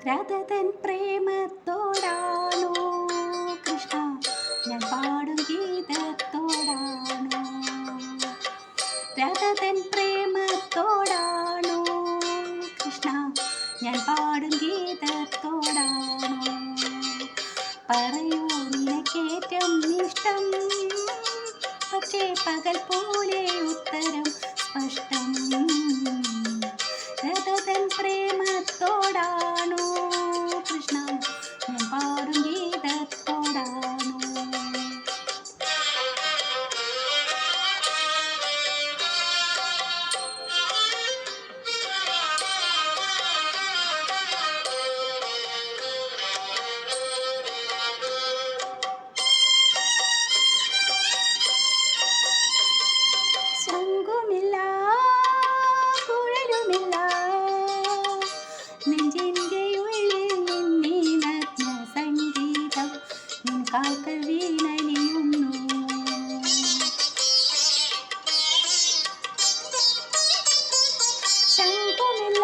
രാധതൻ പ്രേമത്തോടാണോ കൃഷ്ണ ഞാൻ പാടും ഗീതത്തോടാണോ? രാധതൻ പ്രേമത്തോടാണോ കൃഷ്ണ ഞാൻ പാടും ഗീതത്തോടാണോ? പറയൂ നിനക്കേറ്റം ഇഷ്ടം, പക്ഷേ പകൽ പോലെ ഉത്തരം സ്പഷ്ടം. രാധതൻ പ്രേമത്തോടാണോ കൃഷ്ണ ഞാൻ പാടും ഗീതത്തോടാണോ? ശംഖുമില്ല കുഴലുമില്ല നെഞ്ചിൻ്റെ ഉള്ളിൽ നിന്നീനജ്ഞ സംഗീതം നിൻ കാൽക്കൽ വീണലിയുന്നു. ശംഖുമില്ല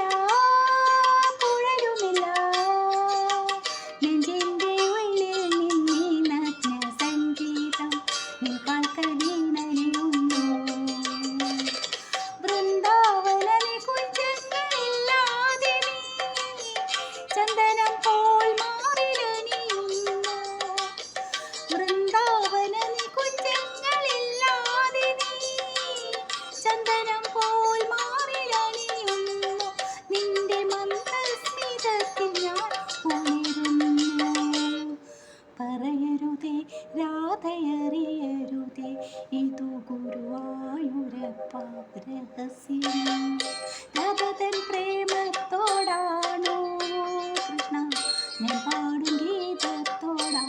കുഴലുമില്ല നെഞ്ചിൻ്റെ ഉള്ളിൽ നിന്നീനജ്ഞ സംഗീതം നിൻ കാൽക്കൽ വീണലിയുന്നു. ചന്ദനം പോൽ മാറിലണിയുന്നു. വൃന്ദാവന കുഞ്ചങ്ങളില്ലാതെ നീ ചന്ദനം പോൽ മാറിലണിയുന്നു. നിന്റെ മന്ദസ്മിതത്തിൽ ഞാൻ ഉണരുന്നു. പറയരുതേ രാധയറിയരുതേ ഇതു ഗുരുവായൂരപ്പ രഹസ്യം. രാധതൻ പ്രേമത്തോടാണോ കൃഷ്ണ ഞാൻ പാടും ഗീതത്തോടാണോ?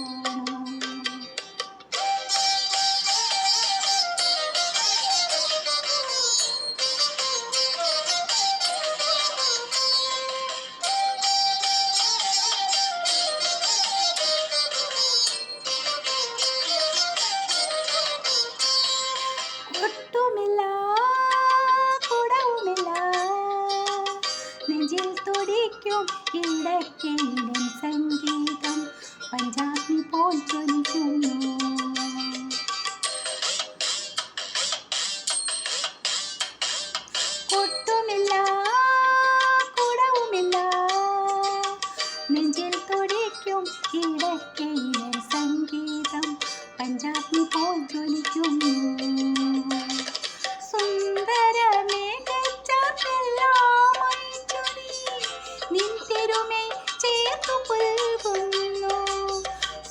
ഒട്ടുമില്ല കുടവുമില്ല നെഞ്ചിൽ തുടിക്കും ഇടയ്ക്കിടൻ സംഗീതം പഞ്ചാഗ്നി പോൽ ജ്വലിക്കുന്നു. ഒട്ടുമില്ല കുടവുമില്ല നെഞ്ചിൽ തുടിക്കും ഇടയ്ക്കിടൻ സംഗീതം പഞ്ചാഗ്നി പോൽ ജ്വലിക്കുന്നു. സുന്ദര മേഘച്ചാർക്കെല്ലാമായി ചൊരി നിൻ തിരുമൈ ചേർത്തു പുൽകുന്നു.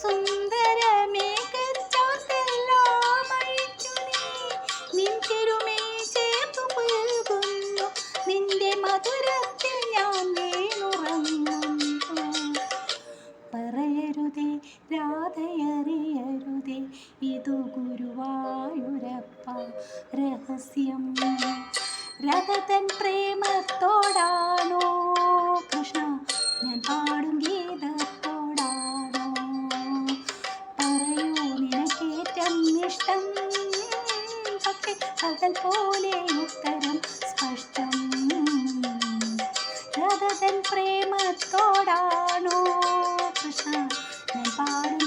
സുന്ദര മേഘച്ചാർക്കെല്ലാമായി ചൊരി നിൻ തിരുമൈ ചേർത്തു പുൽകുന്നു. നിന്റെ മധുരത്തിൽ ഞാൻ വീണുറങ്ങുന്നു. പറയരുതേ രാധയറിയരുതേ ഇതു ഗുരുവായൂരപ്പ രഹസ്യം. രാധതൻ പ്രേമത്തോടാണോ കൃഷ്ണ ഞാൻ പാടും ഗീതത്തോടാണോ? പറയൂ നിനക്കേറ്റം ഇഷ്ടം, പക്ഷേ പകൽ പോലെ ഉത്തരം സ്പഷ്ടം. രാധതൻ പ്രേമത്തോടാണോ കൃഷ്ണ ഞാൻ പാടും